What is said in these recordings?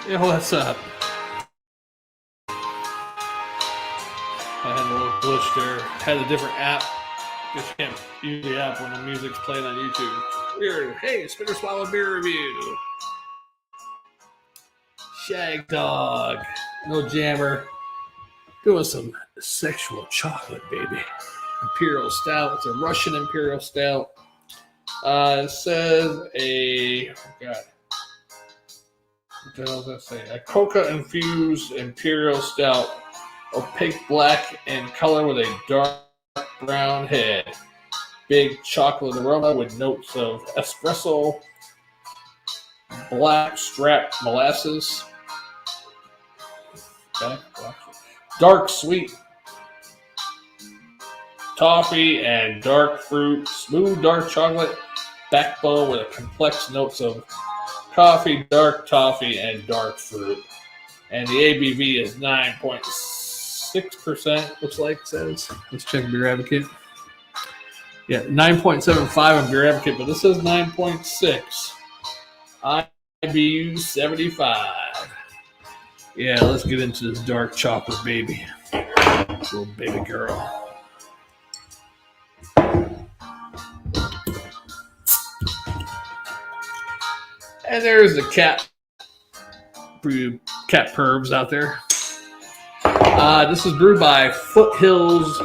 Yo, what's up? I had a little glitch there. Had a different app. Just can't use the app when the music's playing on YouTube. Weird. Hey, Spinner Swallow beer review. Shagdog. No jammer. Doing some sexual chocolate, baby. Imperial Stout. It's a Russian Imperial Stout. It says a... Oh God. What the hell does that say? A coca-infused Imperial Stout. Opaque black in color with a dark brown head. Big chocolate aroma with notes of espresso, black strap molasses, dark sweet toffee and dark fruit, smooth dark chocolate backbone with a complex notes of coffee, dark toffee, and dark fruit. And the ABV is 9.6%, looks like it says. Let's check Beer Advocate. Yeah, 9.75 on Beer Advocate, but this says 9.6. IBU 75. Yeah, let's get into this dark chocolate baby. Little baby girl. And there's the cat pervs out there. This is brewed by Foothills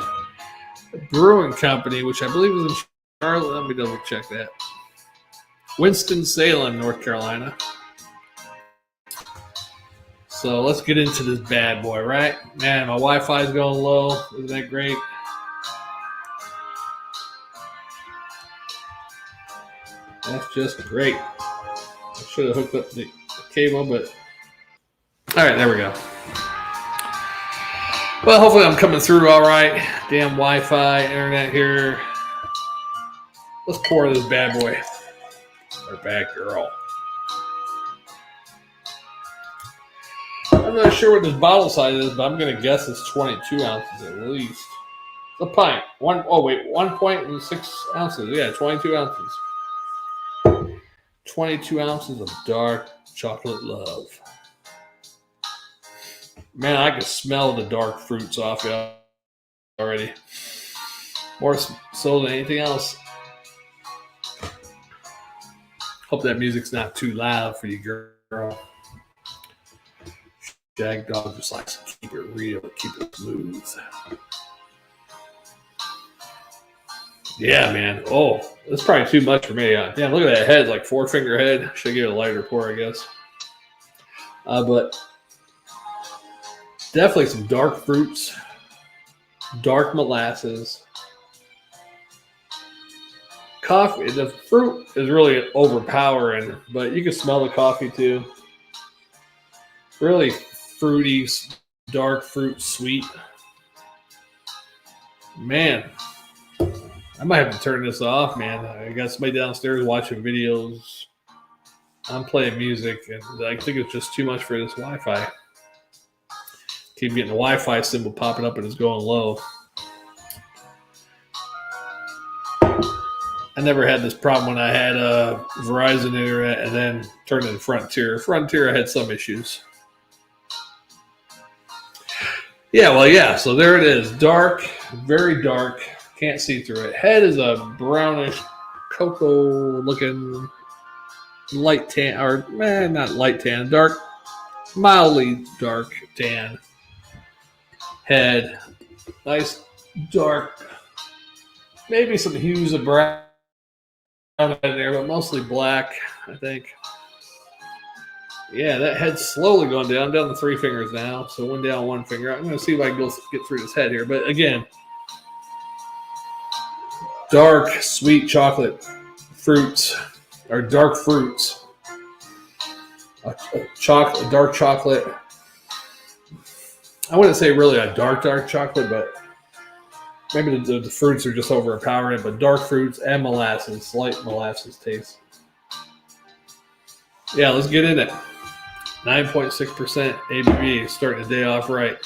Brewing Company, which I believe is in Charlotte. Let me double check that. Winston-Salem, North Carolina. So let's get into this bad boy, right? Man, my Wi-Fi is going low. Isn't that great? That's just great. I should have hooked up the cable, but... All right, there we go. Well, hopefully I'm coming through all right. Damn Wi-Fi, internet here. Let's pour this bad boy. Or bad girl. I'm not sure what this bottle size is, but I'm going to guess it's 22 ounces at least. It's a pint. 1.6 ounces. Yeah, 22 ounces. 22 ounces of dark chocolate love. Man, I can smell the dark fruits off it already. More so than anything else. Hope that music's not too loud for you, girl. Shagdog just likes to keep it real, keep it smooth. Yeah, man. Oh, that's probably too much for me. Damn, look at that head, like 4-finger head. Should give it a lighter pour, I guess. But definitely some dark fruits, dark molasses. Coffee, the fruit is really overpowering, but you can smell the coffee too. Really fruity, dark fruit, sweet. Man, I might have to turn this off, man. I got somebody downstairs watching videos. I'm playing music, and I think it's just too much for this Wi-Fi. Keep getting the Wi-Fi symbol popping up and it's going low. I never had this problem when I had Verizon internet and then turned into Frontier. Frontier, I had some issues. Yeah, well, yeah. So there it is. Dark, very dark. Can't see through it. Head is a brownish, cocoa-looking light tan, or not light tan, dark, mildly dark tan. Head, nice dark, maybe some hues of brown in there, but mostly black, I think. Yeah, that head's slowly going down to 3 fingers now. So one down, 1 finger. I'm going to see if I can get through this head here. But again, dark, sweet chocolate fruits, or dark fruits. Dark chocolate. I wouldn't say really a dark chocolate, but maybe the fruits are just overpowering it. But dark fruits and molasses, slight molasses taste. Yeah, let's get in it. 9.6% ABV, starting the day off right.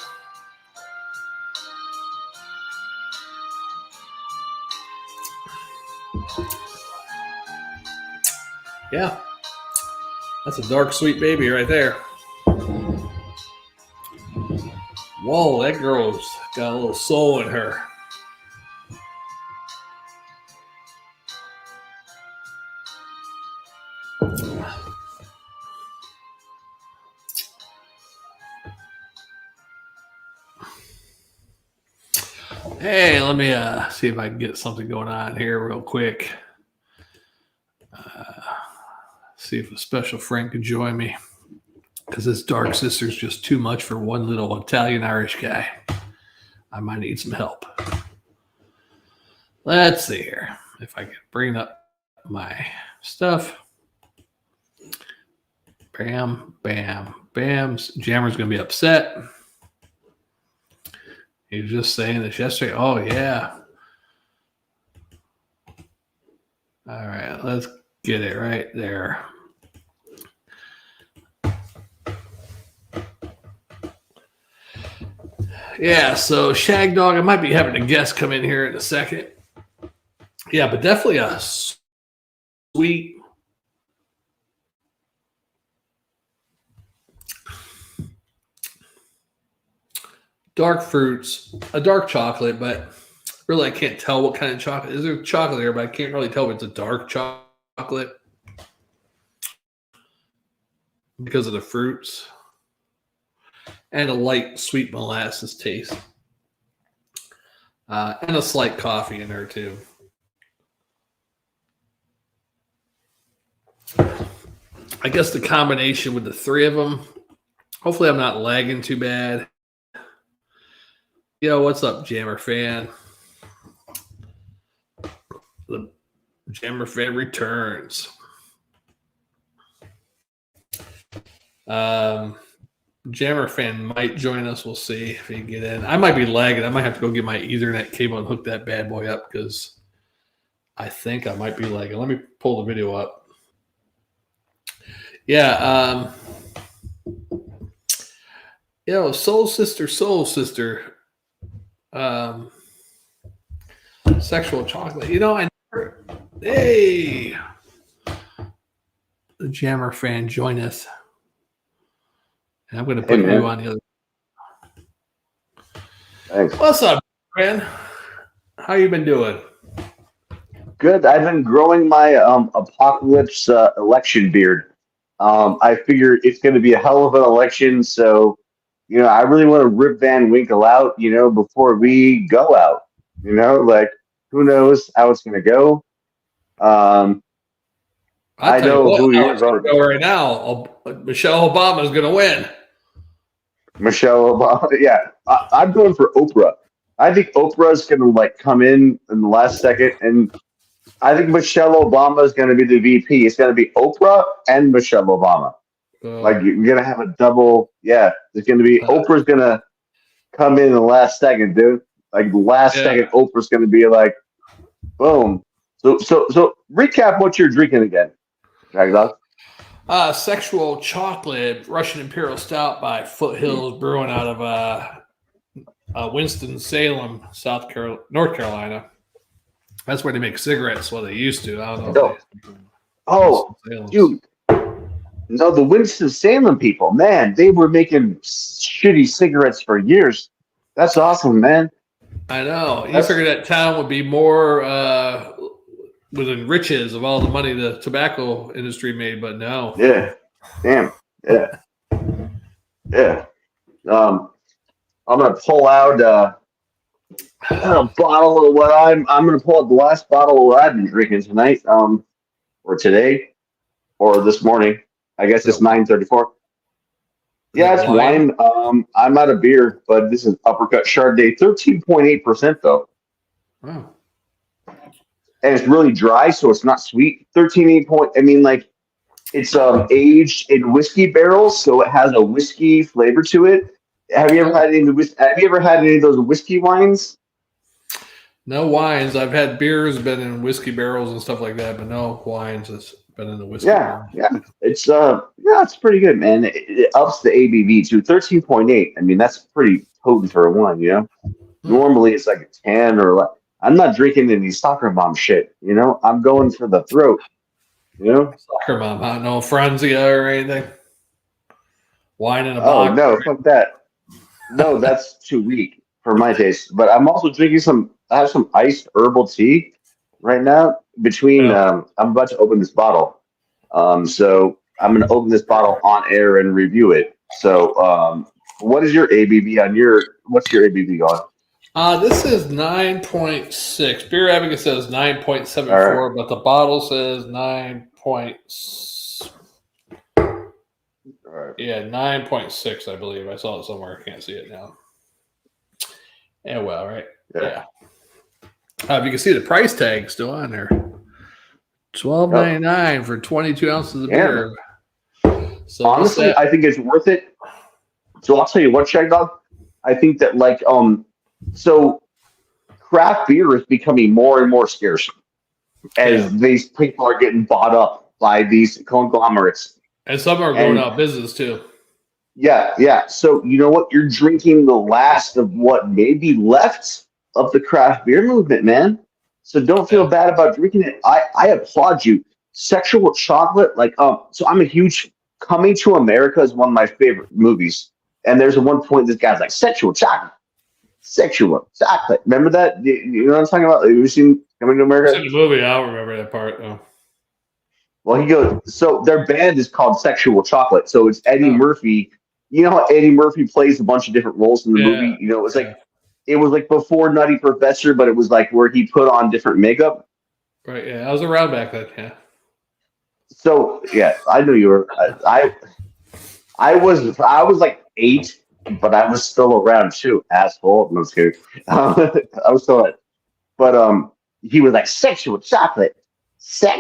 Yeah, that's a dark, sweet baby right there. Whoa, that girl's got a little soul in her. Hey, let me see if I can get something going on here real quick. See if a special friend can join me, because this Dark Sister's just too much for one little Italian-Irish guy. I might need some help. Let's see here if I can bring up my stuff. Bam, bam, bam. Jammer's going to be upset. He was just saying this yesterday. Oh, yeah. All right, let's get it right there. Yeah, so Shagdog, I might be having a guest come in here in a second. Yeah, but definitely a sweet, dark fruits, a dark chocolate, but really I can't tell what kind of chocolate. Is there chocolate here, but I can't really tell if it's a dark chocolate because of the fruits. And a light sweet molasses taste. And a slight coffee in there too. I guess the combination with the three of them, hopefully I'm not lagging too bad. Yo, what's up, JammerFan? The JammerFan returns. JammerFan might join us. We'll see if he can get in. I might be lagging. I might have to go get my Ethernet cable and hook that bad boy up because I think I might be lagging. Let me pull the video up. Yeah. Yo, Soul Sister. Sexual chocolate. You know, I never. Hey, the JammerFan join us. And I'm going to put you on the other. Thanks. What's up, man? How you been doing? Good. I've been growing my apocalypse election beard. I figure it's going to be a hell of an election, so I really want to rip Van Winkle out, before we go out. Like who knows how it's going to go. I know who you're voting for right now. Michelle Obama is going to win. Michelle Obama, yeah. I'm going for Oprah. I think Oprah's going to come in the last second, and I think Michelle Obama is going to be the VP. It's going to be Oprah and Michelle Obama. You're going to have a double. Yeah, there's going to be Oprah's going to come in the last second, dude. Second, Oprah's going to be boom. So recap what you're drinking again, Shagdog. Sexual chocolate, Russian Imperial Stout by Foothills Brewing out of Winston-Salem, North Carolina. That's where they make cigarettes. Well, they used to. I don't know. Dude. No, the Winston-Salem people, man, they were making shitty cigarettes for years. That's awesome, man. I know. You figured that town would be more within riches of all the money the tobacco industry made, but no. Yeah. Damn. Yeah. Yeah. I'm gonna pull out a bottle of what I'm gonna pull out the last bottle of what I've been drinking tonight, or today, or this morning. I guess it's 9:34. Yeah, it's wine. I'm out of beer, but this is Uppercut Chardonnay, 13.8% though. Wow. And it's really dry, so it's not sweet. 13.8 point. I mean, it's aged in whiskey barrels, so it has a whiskey flavor to it. Have you ever had any of those whiskey wines? No wines. I've had beers, been in whiskey barrels and stuff like that, but no wines has been in the whiskey. Yeah. It's pretty good, man. It ups the ABV to 13.8. I mean, that's pretty potent for a wine, Normally it's like a 10 or I'm not drinking any soccer mom shit, I'm going for the throat, Soccer mom, huh? No Franzia or anything? Wine in a box? Oh, no, fuck that. No, that's too weak for my taste. But I'm also drinking some. I have some iced herbal tea right now. Between, Yeah. I'm about to open this bottle. So I'm going to open this bottle on air and review it. So, what is your ABV on your? What's your ABV on? This is 9.6. Beer Advocate says All right. 9.74, but the bottle says 9. All right. Yeah, 9.6, I believe. I saw it somewhere. I can't see it now. Yeah, well, right. Yeah. Yeah. You can see the price tag still on there. Yep. $12.99 for 22 ounces of Yeah, beer. So what's honestly, that? I think it's worth it. So I'll tell you what, Shagdog. I think that so craft beer is becoming more and more scarce Yeah. as these people are getting bought up by these conglomerates. And some are going And out of business too. yeah, yeah. So you know what? You're drinking the last of what may be left of the craft beer movement, man. So don't Yeah. feel bad about drinking it. I applaud you. Sexual chocolate, so I'm a huge Coming to America is one of my favorite movies. And there's at one point this guy's like, sexual chocolate. Remember that? You know what I'm talking about? Have you seen Coming to It's in America? the movie. I don't remember that part. Oh. Well, he goes, so their band is called Sexual Chocolate. So it's Eddie Oh. Murphy. You know how Eddie Murphy plays a bunch of different roles in the Yeah. movie? You know, Yeah. it was like before Nutty Professor, but it was like where he put on different makeup. Right. Yeah. I was around back then. Yeah. So yeah, I knew you were. I was like 8, but I was still around too, asshole. No, I'm just kidding. I was still at, but he was like sexual chocolate. Yeah.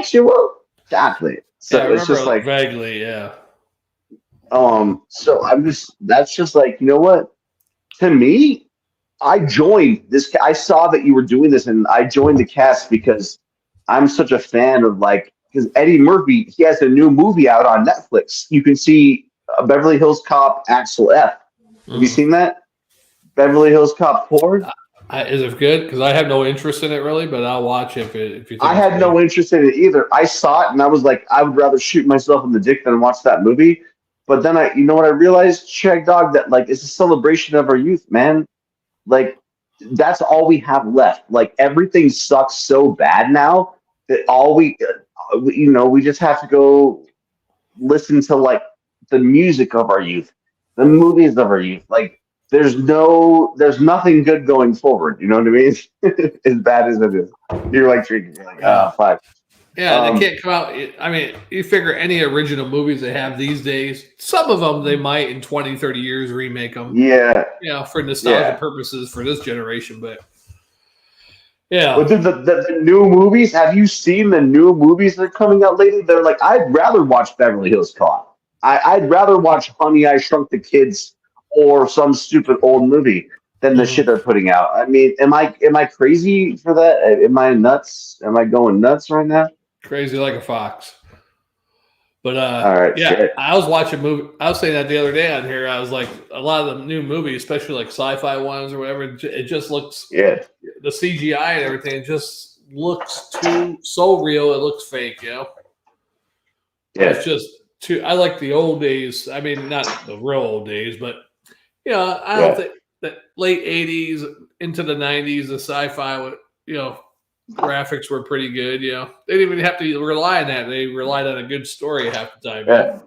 I So it's just remember like, vaguely. Yeah. so that's just like, you know what? To me, I joined this. I saw that you were doing this, and I joined the cast because I'm such a fan of because Eddie Murphy, he has a new movie out on Netflix. You can see Beverly Hills Cop Axel F. Have you Mm. seen that? Beverly Hills Cop 4? Is it good? Because I have no interest in it really, but I'll watch if you think I it's had good. no interest in it either. I saw it and I was like, I would rather shoot myself in the dick than watch that movie. But then you know what I realized, Shagdog, that it's a celebration of our youth, man. Like that's all we have left. Like everything sucks so bad now that we just have to go listen to the music of our youth, the movies of our youth. Like there's nothing good going forward. You know what I mean? As bad as it is, you're like drinking. You're like, Yeah. fuck. Yeah, they can't come out. I mean, you figure any original movies they have these days, some of them they might in 20, 30 years remake them, Yeah, for nostalgia yeah. purposes for this generation. But yeah, But dude, the new movies, have you seen the new movies that are coming out lately? They're like, I'd rather watch Beverly Hills Cop. I'd rather watch Honey, I Shrunk the Kids or some stupid old movie than the mhm, shit they're putting out. I mean, am I crazy for that? Am I nuts? Am I going nuts right now? crazy like a fox. But All right, yeah, shit. I was watching movie. I was saying that the other day on here. I was like, a lot of the new movies, especially like sci-fi ones or whatever, it just looks Yeah, the CGI and everything. It just looks too so real. It looks fake. It's yeah, just too. I like the old days. I mean, not the real old days, but I don't yeah, think that late '80s into the '90s, the sci-fi, graphics were pretty good. They didn't even have to rely on that. They relied on a good story half the time. yeah.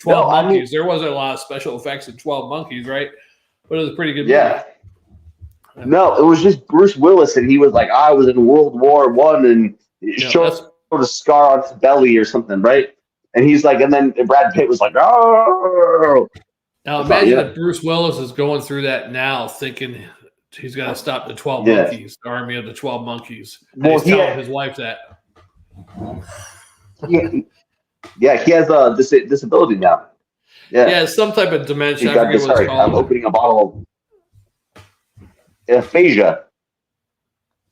No, 12 I mean, Monkeys. There wasn't a lot of special effects in 12 Monkeys, right? But it was a pretty good movie. yeah. No, it was just Bruce Willis, and he was like, I was in World War I, and it showed That's a scar on his belly or something, right? And he's like, and then Brad Pitt was like, oh, now I thought, imagine yeah, if Bruce Willis is going through that now, thinking he's got to stop the 12 yeah. Monkeys, the army of the 12 Monkeys, and Well, he's telling his wife that. he, yeah, he has a disability now. Yeah, Yeah, some type of he's dementia. I got forget this. what it's Sorry, I'm called. opening a bottle of aphasia.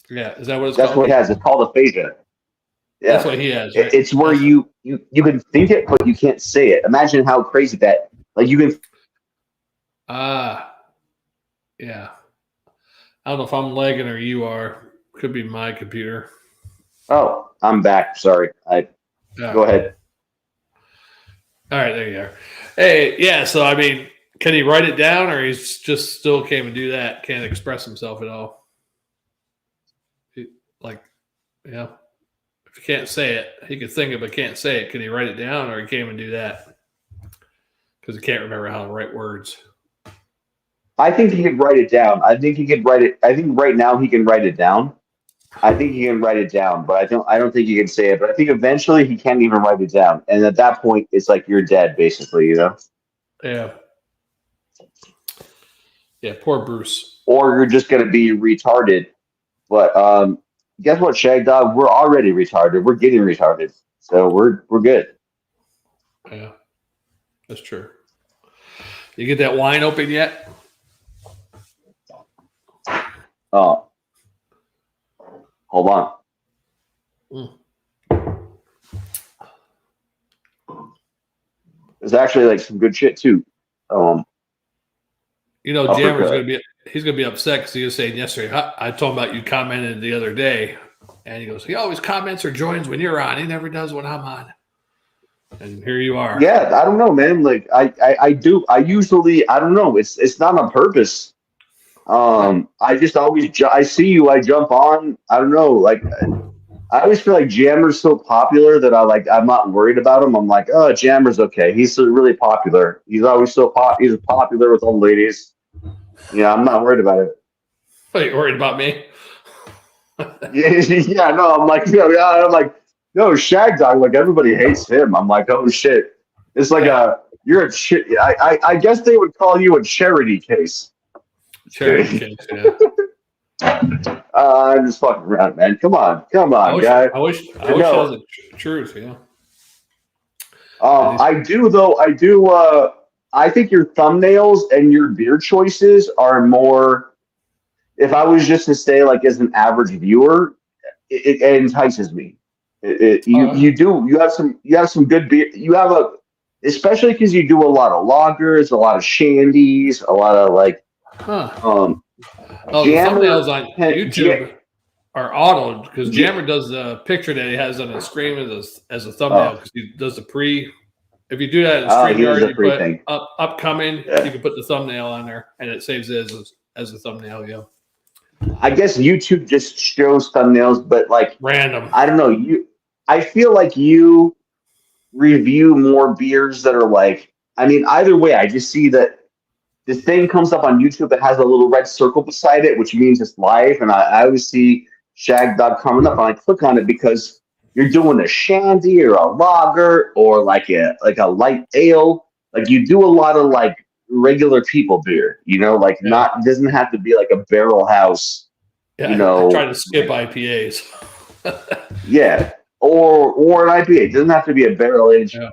Yeah, is that what it's That's what called? he has. It's called aphasia. That's Yeah, what he has, right? it's where That's you can think it, but you can't say it. Imagine how crazy that. Like you can. yeah. I don't know if I'm lagging or you are. Could be my computer. Oh, I'm back. Sorry. Yeah. Go ahead. All right, there you are. Hey, yeah. So I mean, Can he write it down, or he's just still can't even do that? Can't express himself at all. Like, yeah, if he can't say it, he can think it but can't say it. Can he write it down, or he can't even do that because he can't remember how to write words? I think he could write it down. I think he could write it. I think right now he can write it down. I think he can write it down, but I don't think he can say it. But I think eventually he can't even write it down. And at that point, it's like you're dead, basically, you know? Yeah. Yeah, poor Bruce. Or you're just gonna be retarded. But guess what, Shagdog? We're already retarded. We're getting retarded. So we're good. Yeah, that's true. You get that wine open yet? Oh. Hold on. There's actually like some good shit too. You know, Jammer's gonna be upset because he was saying yesterday. I told him about you commented the other day, and he goes, he always comments or joins when you're on. He never does when I'm on. And here you are. Yeah, I don't know, man. Like I do. I usually I don't know. It's not on purpose. I just always I see you. I jump on. I don't know. Like I always feel like Jammer's so popular that I'm not worried about him. I'm like, oh, Jammer's okay. He's really popular. He's always he's popular with old ladies. Yeah, I'm not worried about it. Are you worried about me? Yeah, no, I'm like, no, Shagdog, like everybody hates him. I'm like, oh shit. It's like you're a shit. I guess they would call you a charity case. Charity case, yeah. I'm just fucking around, man. Come on, guy. I wish that was the truth, yeah. I do though. I think your thumbnails and your beer choices are more. If I was just to say, like, as an average viewer, it entices me. You have some good beer. Especially because you do a lot of lagers, a lot of shandies, a lot of like. The thumbnails on YouTube are autoed because Jammer does the picture that he has on the screen as a thumbnail because he does the pre. If you do that in StreamYard, you put thing. Upcoming, you can put the thumbnail on there and it saves it as a thumbnail. Yeah. I guess YouTube just shows thumbnails, but like random. I don't know. I feel like you review more beers that are like. I mean, either way, I just see that this thing comes up on YouTube that has a little red circle beside it, which means it's live, and I always see Shagdog coming up, and I click on it because you're doing a shandy or a lager or like a light ale. Like you do a lot of like regular people beer, you know, like it doesn't have to be like a barrel house. Yeah, you know, I try to skip IPAs. Yeah, or an IPA. It doesn't have to be a barrel aged. Yeah.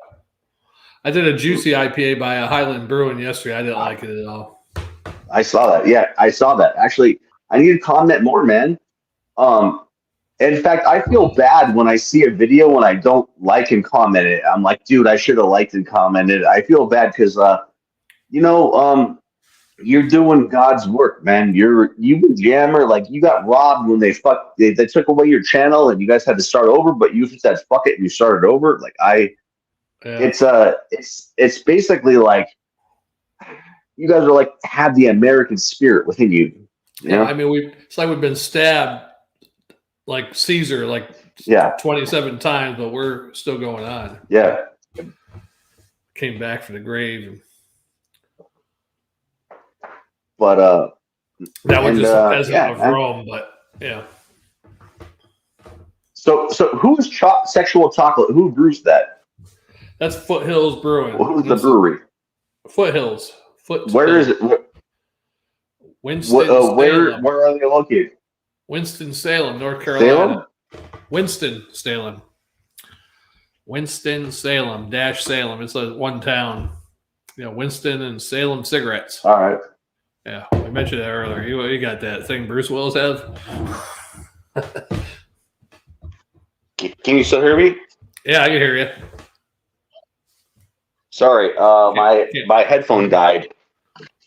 I did a juicy IPA by a Highland Brewing yesterday. I didn't like it at all. I saw that. Yeah, I saw that. Actually, I need to comment more, man. In fact, I feel bad when I see a video when I don't like and comment it. I'm like, dude, I should have liked and commented. I feel bad because, you're doing God's work, man. You and Jammer, like you got robbed when they took away your channel and you guys had to start over, but you just said fuck it and you started over. Like it's basically like you guys are like have the American spirit within you. You know? I mean, it's like we've been stabbed like Caesar, 27 times, but we're still going on. Yeah. Came back from the grave. But that was just a peasant of Rome, but yeah. So who's Sexual Chocolate? Who brews that? That's Foothills Brewing. Well, who's the brewery? Foothills. Where is it? Winston. Where are they located? Winston-Salem, North Carolina. Winston-Salem. Winston-Salem, Salem. It's like one town. Winston and Salem cigarettes. All right. Yeah, I mentioned that earlier. You got that thing Bruce Willis has? Can you still hear me? Yeah, I can hear you. Sorry, my headphone died.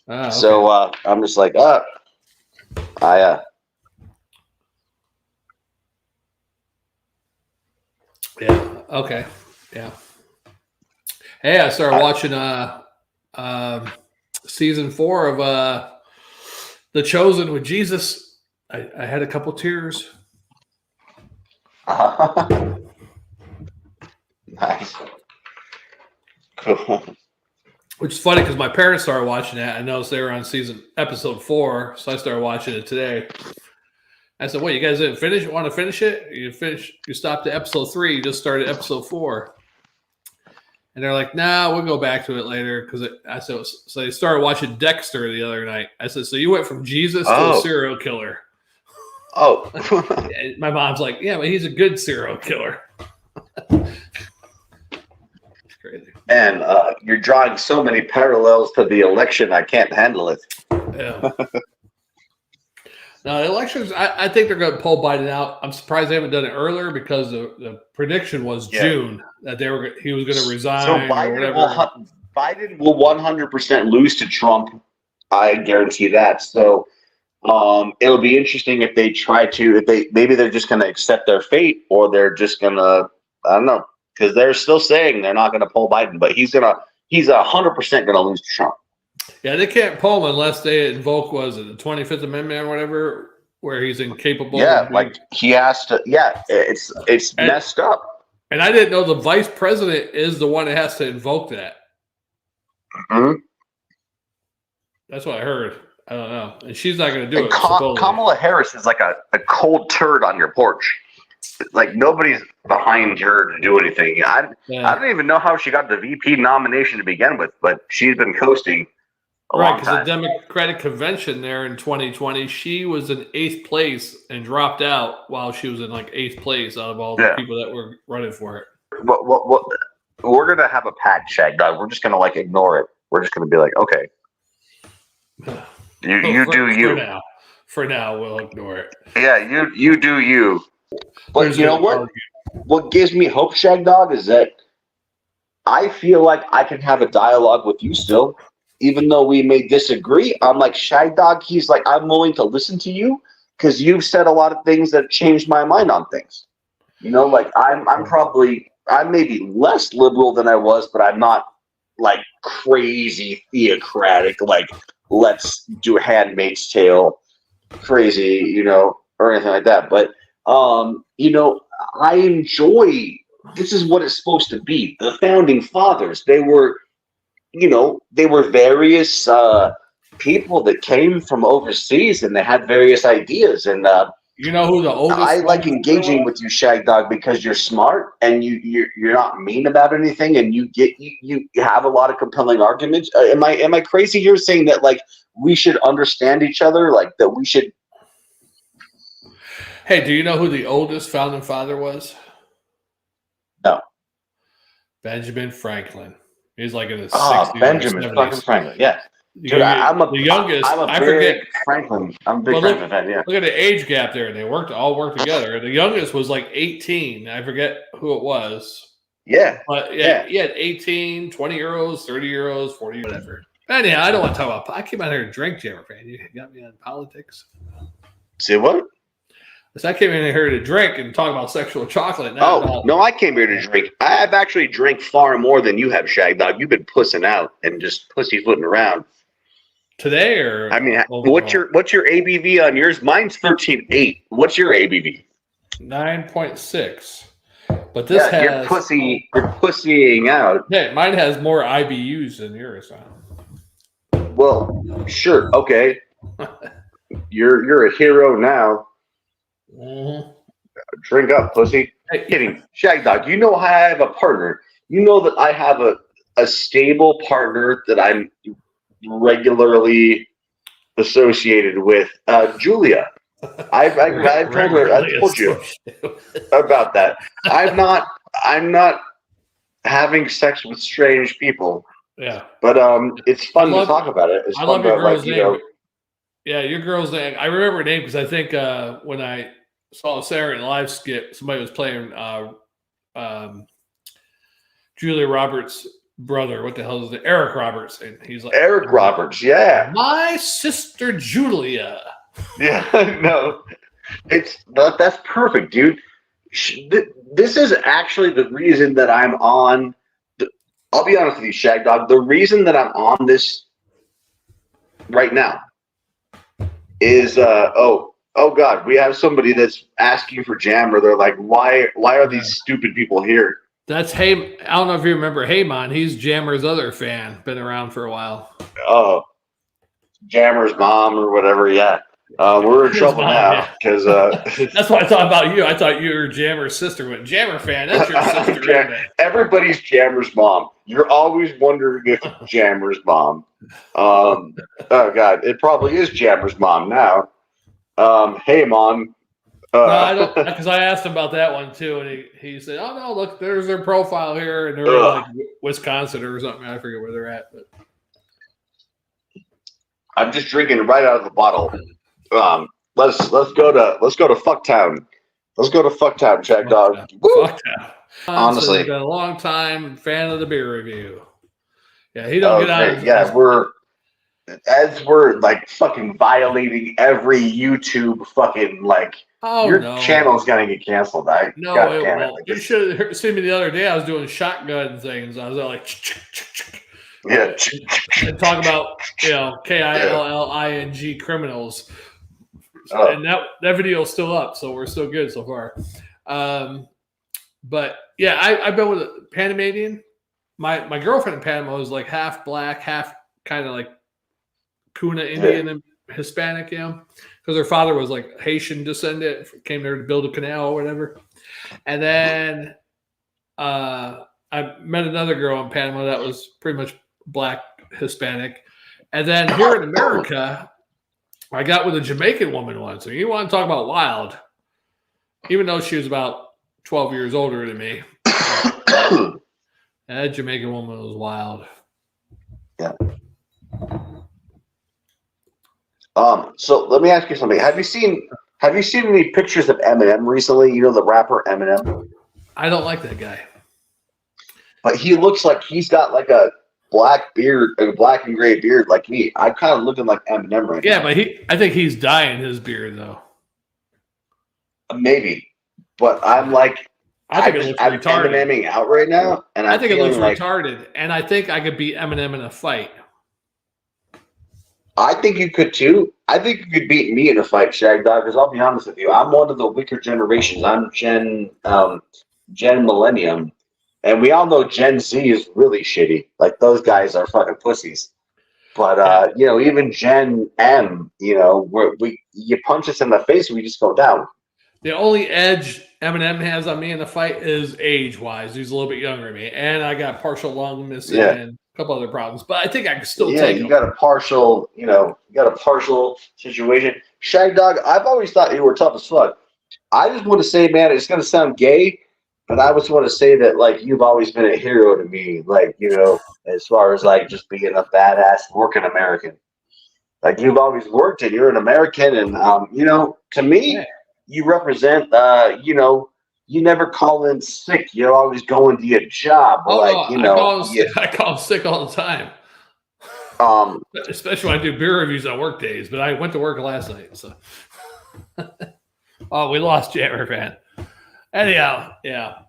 Okay. So I'm just like, Yeah. Okay. Yeah. Hey, I started watching season 4 of The Chosen with Jesus, I had a couple tears. Nice. Cool. Which is funny because my parents started watching that. I noticed they were on episode 4, so I started watching it today. I said, "What, you guys didn't finish? Want to finish it? You stopped at episode 3. You just started episode 4." And they're like, "Nah, we'll go back to it later." Because I said, so they started watching Dexter the other night. I said, "So you went from Jesus to a serial killer?" Oh. And my mom's like, "Yeah, but he's a good serial killer." Crazy. And you're drawing so many parallels to the election, I can't handle it. Yeah. No, the elections, I think they're going to pull Biden out. I'm surprised they haven't done it earlier because the prediction was June that he was going to resign. So Biden will 100% lose to Trump. I guarantee that. So it'll be interesting if they maybe they're just going to accept their fate, or they're just going to, I don't know. Because they're still saying they're not going to pull Biden, but he's 100% going to lose to Trump. Yeah, they can't pull him unless they invoke, the 25th Amendment or whatever, where he's incapable. Yeah, like he has to. Yeah, it's messed up. And I didn't know the vice president is the one that has to invoke that. Mm-hmm. That's what I heard. I don't know, and she's not going to do it. Kamala Harris is like a cold turd on your porch. Like nobody's behind her to do anything. I don't even know how she got the VP nomination to begin with, but she's been coasting a long time. Because the Democratic convention there in 2020, she was in 8th place and dropped out while she was in like 8th place out of all the people that were running for it. What we're gonna have a pact, Shagdog. We're just gonna like ignore it. We're just gonna be like, okay, you do you. For now, we'll ignore it. Yeah, you do you. But you know what? What gives me hope, Shagdog, is that I feel like I can have a dialogue with you still, even though we may disagree. I'm like, Shagdog, he's like, I'm willing to listen to you because you've said a lot of things that changed my mind on things. You know, like I'm maybe less liberal than I was, but I'm not like crazy theocratic, like let's do a Handmaid's Tale crazy, you know, or anything like that. But you know, I enjoy, this is what it's supposed to be. The founding fathers, they were various people that came from overseas, and they had various ideas. And you know who the oldest? I like engaging with you, Shagdog, because you're smart and you're not mean about anything, and you have a lot of compelling arguments. Am I crazy here saying that like we should understand each other, like that we should? Hey, do you know who the oldest founding father was? No. Benjamin Franklin. He's like in his 60s. Oh, Benjamin fucking Franklin. Yeah. Dude, I'm the youngest. I forget Franklin. I'm a big Franklin fan. Yeah. Look at the age gap there. They all worked together. The youngest was like 18. I forget who it was. Yeah. But yeah, he had 18, 20 euros, 30 euros, 40, whatever. Anyhow, I don't want to talk about. I came out here to drink, JammerFan. You got me on politics. Say what? So I came in here to drink and talk about sexual chocolate. No, I came here to drink. I have actually drank far more than you have, Shagdog. You've been pussing out and just pussyfooting around. Today, or I mean, what's your ABV on yours? Mine's 13.8. What's your ABV? 9.6. But this has you're pussying out. Yeah, mine has more IBUs than yours. Well, sure, okay. You're a hero now. Mm-hmm. Drink up, pussy. Hey, kidding. Shagdog, you know I have a partner. You know that I have a stable partner that I'm regularly associated with, Julia. I've told her. I told you about that. I'm not having sex with strange people. Yeah, but it's fun to talk about it. It's I fun love your to, girl's like, name. Yeah, your girl's name. I remember her name because I think when I saw a Saturday Night Live skit, somebody was playing Julia Roberts' brother. What the hell is it? Eric Roberts. And he's like, Eric Roberts, yeah. My sister Julia. Yeah, no. That's perfect, dude. This is actually the reason that I'm on. I'll be honest with you, Shagdog. The reason that I'm on this right now is oh God, we have somebody that's asking for Jammer. They're like, why are these stupid people here? That's I don't know if you remember Heyman. He's Jammer's other fan. Been around for a while. Oh, Jammer's mom or whatever. Yeah. We're in trouble now because that's why I thought about you. I thought you were Jammer's sister. But JammerFan, that's your sister. Everybody's Jammer's mom. You're always wondering if it's Jammer's mom. Oh God, it probably is Jammer's mom now. Hey, Mom. No, I don't, because I asked him about that one too, and he said, "Oh no, look, there's their profile here, and they're in like Wisconsin or something. I forget where they're at." But I'm just drinking right out of the bottle. Let's go to Fucktown. Let's go to Fucktown, Shagdog. Fucktown. Honestly, he's been a long time fan of the beer review. Yeah, he don't get out. Yeah, we're like fucking violating every YouTube fucking like. Oh, your channel's gonna get canceled. No, it won't. You should have seen me the other day. I was doing shotgun things. I was like, yeah, and talk about KILLING criminals. And that video's still up, so we're still good so far. But yeah, I've been with a Panamanian. My girlfriend in Panama was like half black, half kind of like Kuna Indian and Hispanic, because her father was like Haitian descendant, came there to build a canal or whatever. And then I met another girl in Panama that was pretty much black, Hispanic. And then here in America, I got with a Jamaican woman once. And you want to talk about wild, even though she was about 12 years older than me. That Jamaican woman was wild. Yeah. So let me ask you something. Have you seen any pictures of Eminem recently? You know the rapper Eminem? I don't like that guy. But he looks like he's got like a black beard, a black and gray beard like me. I'm kind of looking like Eminem right now. Yeah, but I think he's dyeing his beard though. Maybe. But I'm like, I think it looks retarded. Emineming out right now, and I think it looks retarded. And I think I could beat Eminem in a fight. I think you could too. I think you could beat me in a fight, Shagdog, because I'll be honest with you. I'm one of the weaker generations. I'm Gen Millennium. And we all know Gen Z is really shitty. Like, those guys are fucking pussies. But, even Gen M, you punch us in the face and we just go down. The only edge Eminem has on me in the fight is age-wise. He's a little bit younger than me. And I got partial lung missing and a couple other problems. But I think I can still take him. You got a partial situation. Shagdog, I've always thought you were tough as fuck. I just want to say, man, it's going to sound gay, but I just want to say that, like, you've always been a hero to me. Like, as far as, like, just being a badass working American. Like, you've always worked and you're an American. And, to me, you represent, you never call in sick. You're always going to your job. I call him sick all the time. Especially when I do beer reviews on work days. But I went to work last night, so. Oh, we lost JammerFan. Anyhow, yeah.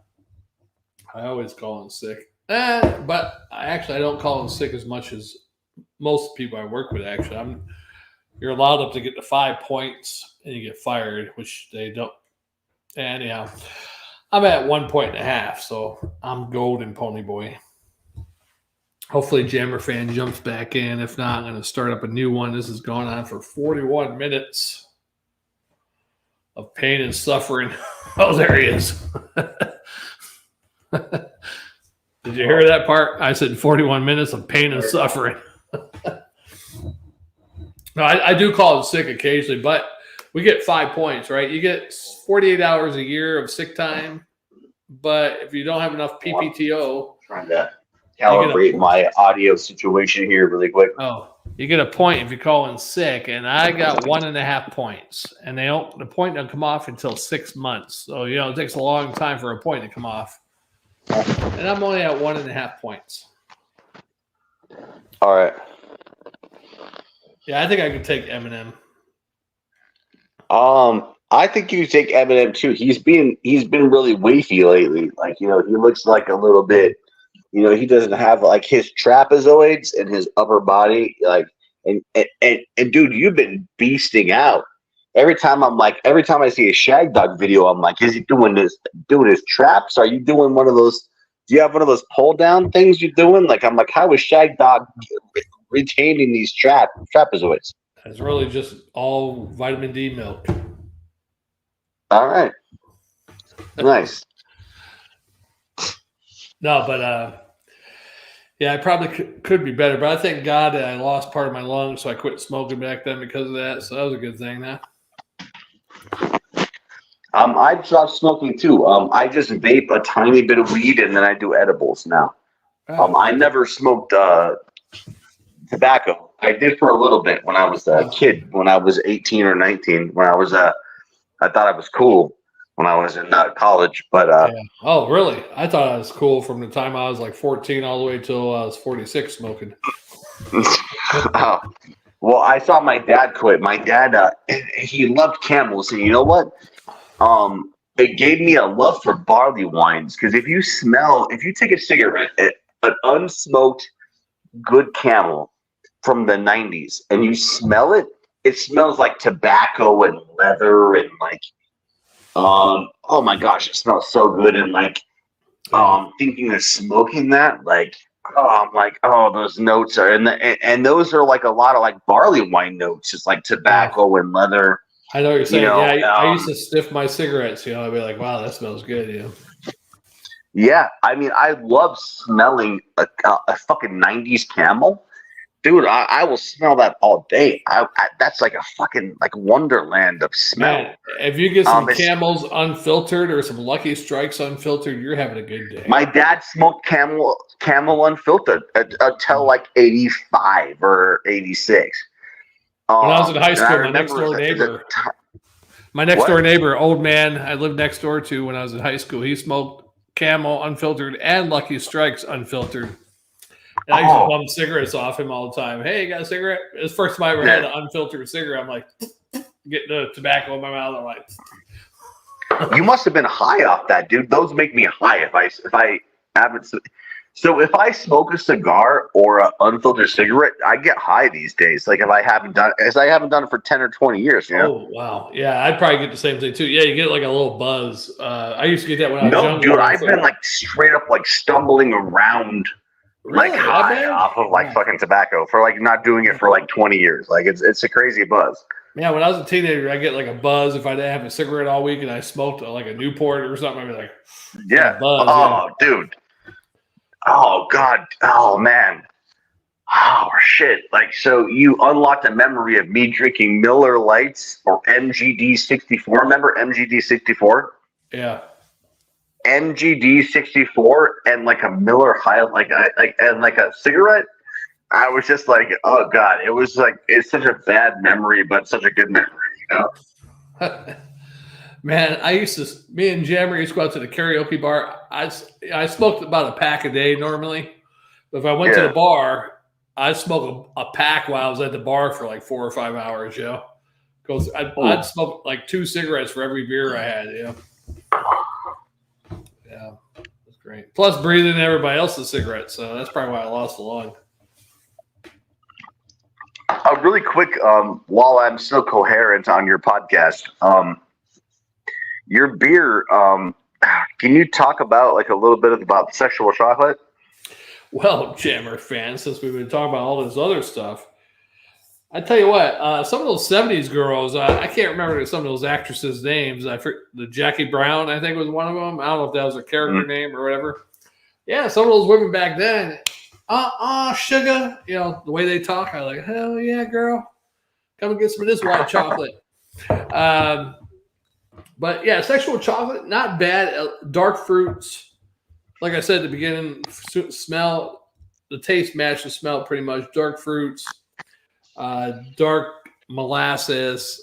I always call him sick. But I don't call him sick as much as most people I work with, actually. You're allowed up to get to 5 points and you get fired, which they don't. Anyhow, I'm at 1.5 points, so I'm golden, pony boy. Hopefully JammerFan jumps back in. If not, I'm going to start up a new one. This has gone on for 41 minutes of pain and suffering. Oh, there he is. Did you hear that part? I said 41 minutes of pain and suffering. No, I do call it sick occasionally, but we get 5 points, right? You get 48 hours a year of sick time, but if you don't have enough PPTO, trying to calibrate my audio situation here really quick. Oh, you get a point if you call in sick, and I got 1.5 points, and the point doesn't come off until 6 months. So it takes a long time for a point to come off, and I'm only at 1.5 points. All right. Yeah, I think I could take Eminem. I think you take Eminem too. He's been really wafy lately. Like, he looks like a little bit, he doesn't have like his trapezoids and his upper body. Like, And dude, you've been beasting out. Every time I see a Shagdog video, I'm like, is he doing his traps? Are you doing one of those? Do you have one of those pull down things you're doing? Like, I'm like, how is Shagdog retaining these trapezoids? It's really just all vitamin D milk. All right, nice. No, but yeah, I probably could be better. But I thank God that I lost part of my lungs, so I quit smoking back then because of that. So that was a good thing. Now. I dropped smoking too. I just vape a tiny bit of weed and then I do edibles now. I never smoked tobacco. I did for a little bit when I was a kid, when I was 18 or 19. When I thought I was cool when I was in college. But yeah. Oh, really? I thought I was cool from the time I was like 14 all the way till I was 46 smoking. Well, I saw my dad quit. My dad, he loved Camels, and you know what? It gave me a love for barley wines because if you take a cigarette, an unsmoked good Camel from the 90s, and you smell it, it smells like tobacco and leather and like, oh my gosh, it smells so good. And like, thinking of smoking that, like, I'm like, oh, those notes are, and those are like a lot of like barley wine notes, just like tobacco and leather. I know what you're saying. I used to sniff my cigarettes. I'd be like, wow, that smells good. Yeah, I mean, I love smelling a fucking 90s Camel. Dude, I will smell that all day. That's like a fucking like wonderland of smell. Man, if you get some Camels unfiltered or some Lucky Strikes unfiltered, you're having a good day. My dad smoked Camel unfiltered until like 85 or 86. When I was in high school, my next door neighbor, old man I lived next door to when I was in high school, he smoked Camel unfiltered and Lucky Strikes unfiltered. And I used to bum cigarettes off him all the time. Hey, you got a cigarette? It was the first time I ever had an unfiltered cigarette. I'm like, getting the tobacco in my mouth. I'm like, you must have been high off that, dude. Those make me high if I haven't. So if I smoke a cigar or an unfiltered cigarette, I get high these days. Like if I haven't done it for 10 or 20 years. Oh wow, yeah, I'd probably get the same thing too. Yeah, you get like a little buzz. I used to get that when I was younger. No, dude, I've been like straight up like stumbling around. Really? Like high off of like fucking tobacco for like not doing it for like 20 years. Like it's a crazy buzz. Yeah, when I was a teenager, I get like a buzz if I didn't have a cigarette all week and I smoked like a Newport or something. I'd be like, yeah, buzz, dude. Oh god. Oh man. Oh shit. Like so you unlocked a memory of me drinking Miller Lights or MGD 64. Remember MGD 64? Yeah. MGD 64 and like a Miller High, like a cigarette. I was just like, oh god, it was like it's such a bad memory, but such a good memory, Man, me and Jammer used to go out to the karaoke bar. I smoked about a pack a day normally, but if I went to the bar, I'd smoke a pack while I was at the bar for like 4 or 5 hours. Because I'd smoke like 2 cigarettes for every beer I had. Yeah, that's great. Plus breathing everybody else's cigarettes, so that's probably why I lost the lung. Really quick, while I'm still coherent on your podcast, your beer, can you talk about like a little bit about sexual chocolate? Well, JammerFan, since we've been talking about all this other stuff, I tell you what, some of those 70s girls, I can't remember some of those actresses' names. The Jackie Brown, I think was one of them. I don't know if that was a character name or whatever. Yeah, some of those women back then, sugar, the way they talk, I like, hell yeah, girl. Come and get some of this white chocolate. But yeah, sexual chocolate, not bad. Dark fruits, like I said at the beginning, smell, the taste match the smell pretty much. Dark fruits. Dark molasses,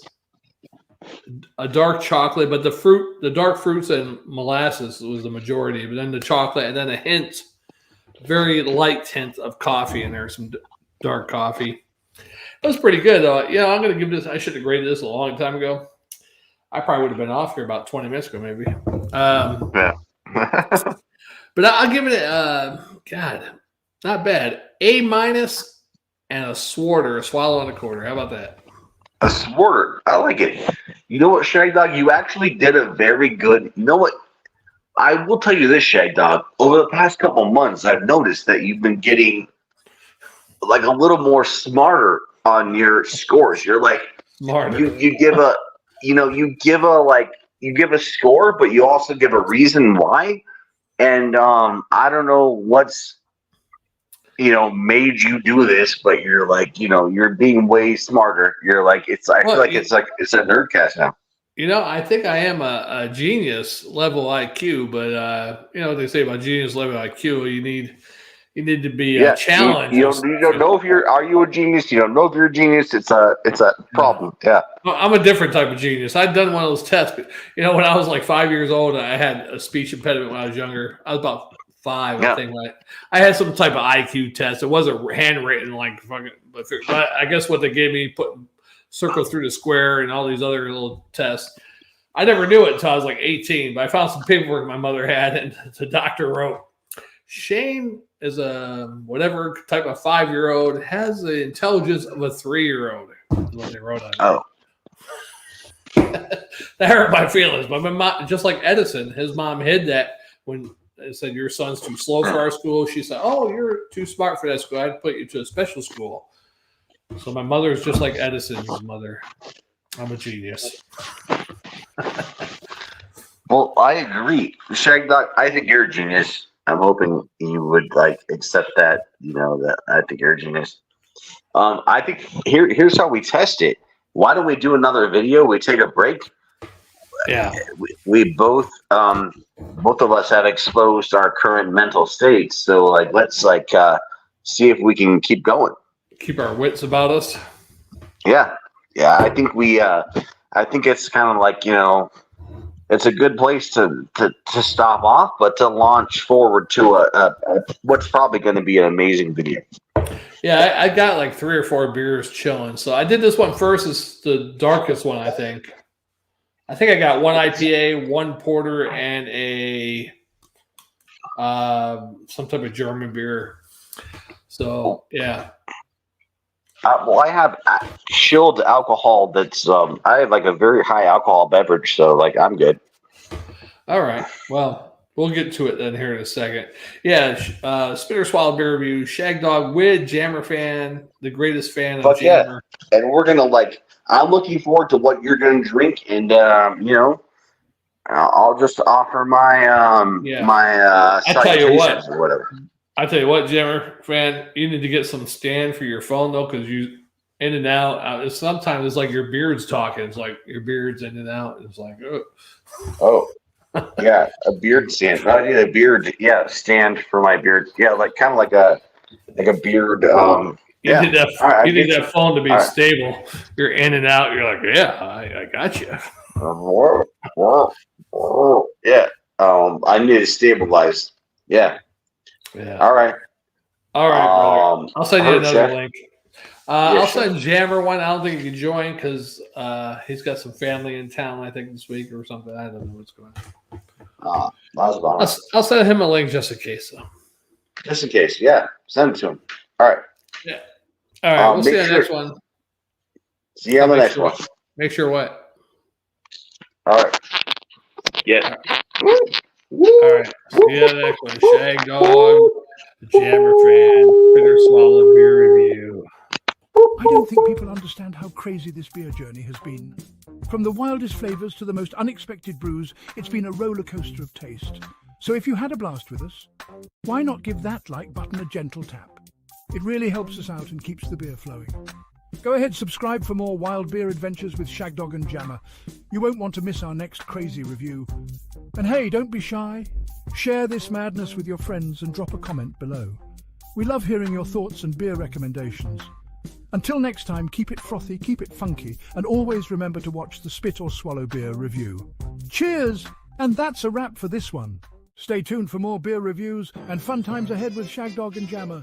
a dark chocolate, but the dark fruits and molasses was the majority, but then the chocolate and then a hint, very light hint of coffee in there, some dark coffee. It was pretty good though. I'm going to give this, I should have graded this a long time ago. I probably would have been off here about 20 minutes ago, maybe. Yeah. But I'll give it God, not bad. A-. and a swarter, a swallow and a quarter. How about that? A swarter. I like it. You know what, Shagdog? You actually did a very good. You know what? I will tell you this, Shagdog. Over the past couple months, I've noticed that you've been getting like a little more smarter on your scores. You're like Smarter. You give a you give a score, but you also give a reason why. And I don't know what's made you do this, but you're like, you're being way smarter. You're like, I feel like it's a nerdcast now. I think I am a genius level IQ, but you know what they say about genius level IQ, you need to be challenged. You don't know if are you a genius? You don't know if you're a genius. It's a problem. Yeah. Well, I'm a different type of genius. I'd done one of those tests, but when I was like 5 years old, I had a speech impediment when I was younger. I was about 5, I think. I had some type of IQ test. It wasn't handwritten like fucking, but I guess what they gave me, put circle through the square and all these other little tests. I never knew it until I was like 18, but I found some paperwork my mother had, and the doctor wrote, Shane is a whatever type of 5-year-old, has the intelligence of a 3-year-old. Is what they wrote on it. Oh. That hurt my feelings. But my mom, just like Edison, his mom hid that when they said your son's too slow for our school. She said, "Oh, you're too smart for that school. I'd put you to a special school." So my mother is just like Edison's mother. I'm a genius. Well, I agree, Shagdog. I think you're a genius. I'm hoping you would accept that. That I think you're a genius. I think here's how we test it. Why don't we do another video? We take a break. Yeah. We both of us have exposed our current mental states. So let's see if we can keep going. Keep our wits about us. Yeah. I think I think it's kind of like, it's a good place to stop off, but to launch forward to a what's probably going to be an amazing video. Yeah, I got like 3 or 4 beers chilling. So I did this one first. It's the darkest one, I think. I think I got 1 IPA, 1 porter, and a some type of German beer. So yeah. Well, I have chilled alcohol. That's I have like a very high alcohol beverage, so I'm good. All right. Well, we'll get to it then here in a second. Yeah, Spinner Swallow Beer Review, Shagdog with JammerFan, the greatest fan of Jammer. Yeah. And we're gonna I'm looking forward to what you're gonna drink, and I'll just offer my my citations or whatever. I tell you what, JammerFan, you need to get some stand for your phone though, because you in and out. Sometimes it's like your beard's talking. It's like your beard's in and out. It's like, oh, yeah, a beard stand. I need a beard, stand for my beard. Yeah, kind of like a beard. You need that phone to be stable. You're in and out. You're like, I got you. Yeah. I need to stabilize. Yeah. Yeah. All right, brother. I'll send you another link. I'll send Jammer one. I don't think he can join because he's got some family in town, I think, this week or something. I don't know what's going on. I'll send him a link just in case, though. Just in case, yeah. Send it to him. All right. Yeah. All right. We'll see you on the next one. See you on the next one. Make sure what? All right. Yeah. All right. See you on the next one. Shagdog, JammerFan, Bitter Swallow Beer Review. I don't think people understand how crazy this beer journey has been. From the wildest flavors to the most unexpected brews, it's been a roller coaster of taste. So if you had a blast with us, why not give that like button a gentle tap? It really helps us out and keeps the beer flowing. Go ahead, subscribe for more wild beer adventures with Shagdog and Jammer. You won't want to miss our next crazy review. And hey, don't be shy. Share this madness with your friends and drop a comment below. We love hearing your thoughts and beer recommendations. Until next time, keep it frothy, keep it funky, and always remember to watch the Spit or Swallow Beer review. Cheers! And that's a wrap for this one. Stay tuned for more beer reviews and fun times ahead with Shagdog and Jammer.